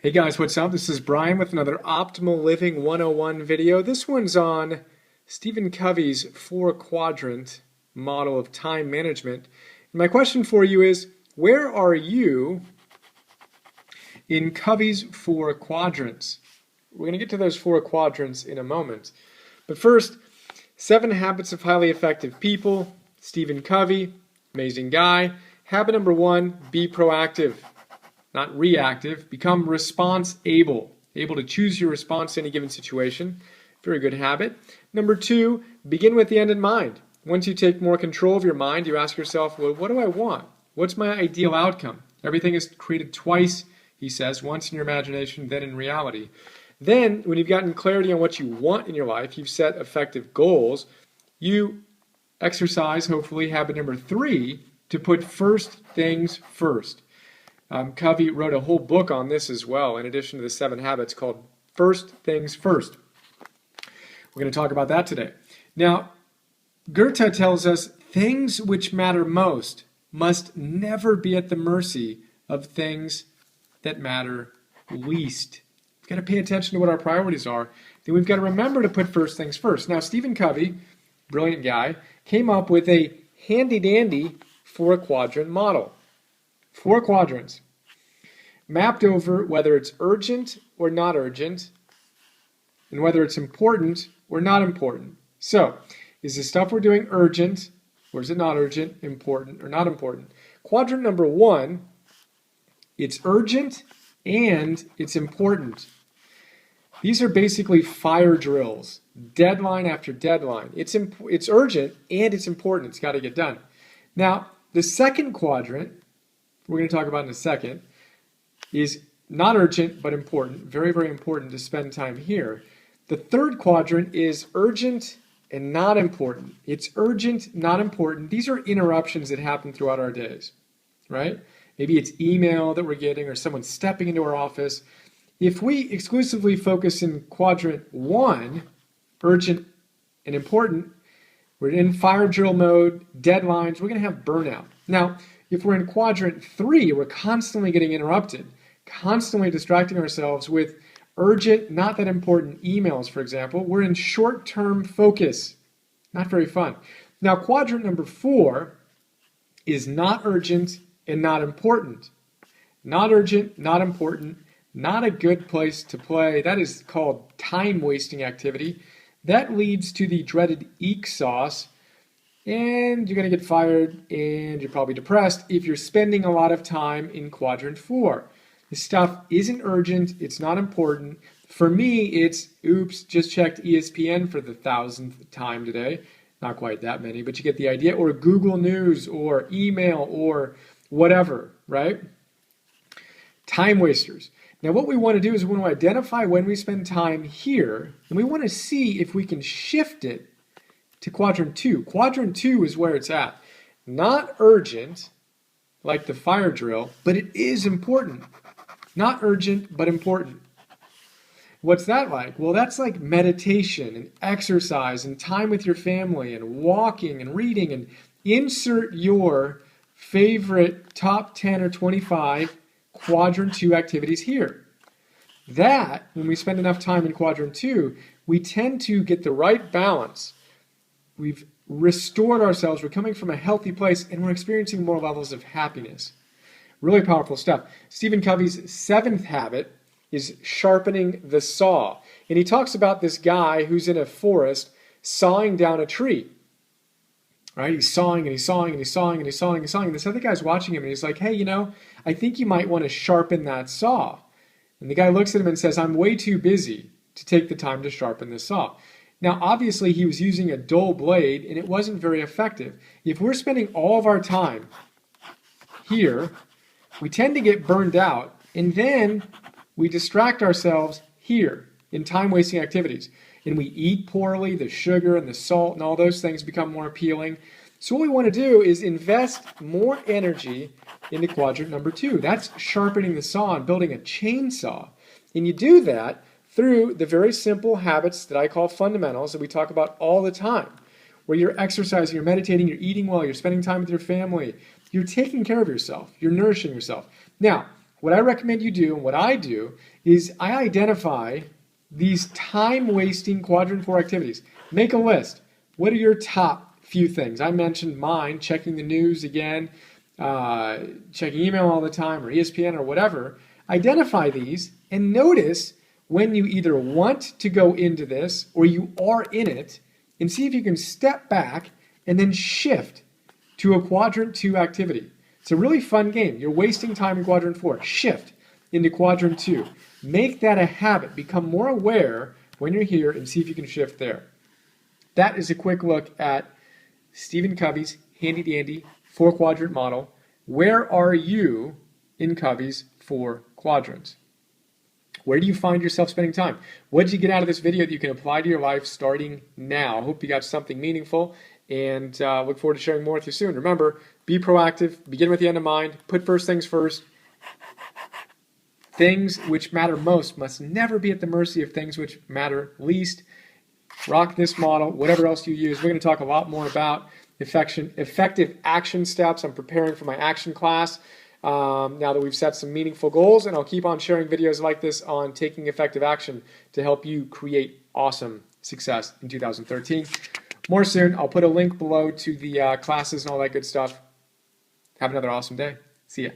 Hey guys, what's up? This is Brian with another Optimal Living 101 video. This one's on Stephen Covey's 4-quadrant model of time management. And my question for you is, where are you in Covey's 4 quadrants? We're going to get to those 4 quadrants in a moment. But first, 7 Habits of Highly Effective People, Stephen Covey, amazing guy. Habit number 1, be proactive. Not reactive, become response-able, able to choose your response to any given situation. Very good habit. Number 2, begin with the end in mind. Once you take more control of your mind, you ask yourself, well, what do I want? What's my ideal outcome? Everything is created twice, he says, once in your imagination, then in reality. Then, when you've gotten clarity on what you want in your life, you've set effective goals, you exercise, hopefully, habit number 3, to put first things first. Covey wrote a whole book on this as well, in addition to the 7 habits, called First Things First. We're going to talk about that today. Now, Goethe tells us things which matter most must never be at the mercy of things that matter least. We've got to pay attention to what our priorities are. Then we've got to remember to put first things first. Now, Stephen Covey, brilliant guy, came up with a handy-dandy 4-quadrant model. 4 quadrants, mapped over whether it's urgent or not urgent, and whether it's important or not important. So, is the stuff we're doing urgent, or is it not urgent, important or not important? Quadrant number 1, it's urgent and it's important. These are basically fire drills, deadline after deadline. It's urgent and it's important. It's got to get done. Now, the second quadrant, we're going to talk about in a second, is not urgent but important. Very, very important to spend time here. The third quadrant is urgent and not important. It's urgent, not important. These are interruptions that happen throughout our days, right? Maybe it's email that we're getting or someone stepping into our office. If we exclusively focus in quadrant 1, urgent and important, we're in fire drill mode, deadlines, we're going to have burnout. Now, if we're in quadrant 3, we're constantly getting interrupted, constantly distracting ourselves with urgent, not that important emails, for example. We're in short-term focus. Not very fun. Now, quadrant number 4 is not urgent and not important. Not urgent, not important, not a good place to play. That is called time-wasting activity. That leads to the dreaded eek sauce, and you're going to get fired, and you're probably depressed if you're spending a lot of time in quadrant 4. This stuff isn't urgent, it's not important. For me, it's, oops, just checked ESPN for the 1,000th time today. Not quite that many, but you get the idea. Or Google News, or email, or whatever, right? Time wasters. Now what we want to do is we want to identify when we spend time here, and we want to see if we can shift it to quadrant 2. Quadrant 2 is where it's at. Not urgent, like the fire drill, but it is important. Not urgent, but important. What's that like? Well, that's like meditation and exercise and time with your family and walking and reading, and insert your favorite top 10 or 25 quadrant 2 activities here. That, when we spend enough time in quadrant 2, we tend to get the right balance. We've restored ourselves, we're coming from a healthy place, and we're experiencing more levels of happiness. Really powerful stuff. Stephen Covey's 7th habit is sharpening the saw. And he talks about this guy who's in a forest sawing down a tree. Right? He's sawing and he's sawing and he's sawing and he's sawing and he's sawing. This other guy's watching him and he's like, hey, I think you might want to sharpen that saw. And the guy looks at him and says, I'm way too busy to take the time to sharpen this saw. Now, obviously, he was using a dull blade, and it wasn't very effective. If we're spending all of our time here, we tend to get burned out, and then we distract ourselves here in time-wasting activities. And we eat poorly, the sugar and the salt and all those things become more appealing. So what we want to do is invest more energy into quadrant number 2. That's sharpening the saw and building a chainsaw. And you do that through the very simple habits that I call fundamentals that we talk about all the time, where you're exercising, you're meditating, you're eating well, you're spending time with your family, you're taking care of yourself, you're nourishing yourself. Now, what I recommend you do and what I do is I identify these time-wasting quadrant 4 activities. Make a list. What are your top few things? I mentioned mine, checking the news again, checking email all the time, or ESPN or whatever. Identify these and notice when you either want to go into this or you are in it, and see if you can step back and then shift to a quadrant 2 activity. It's a really fun game. You're wasting time in quadrant 4. Shift into quadrant 2. Make that a habit. Become more aware when you're here and see if you can shift there. That is a quick look at Stephen Covey's handy dandy 4-quadrant model. Where are you in Covey's 4 quadrants? Where do you find yourself spending time? What did you get out of this video that you can apply to your life starting now? I hope you got something meaningful, and look forward to sharing more with you soon. Remember, be proactive, begin with the end in mind, put first things first. Things which matter most must never be at the mercy of things which matter least. Rock this model, whatever else you use. We're going to talk a lot more about effective action steps. I'm preparing for my action class. Now that we've set some meaningful goals, and I'll keep on sharing videos like this on taking effective action to help you create awesome success in 2013. More soon. I'll put a link below to the classes and all that good stuff. Have another awesome day. See ya.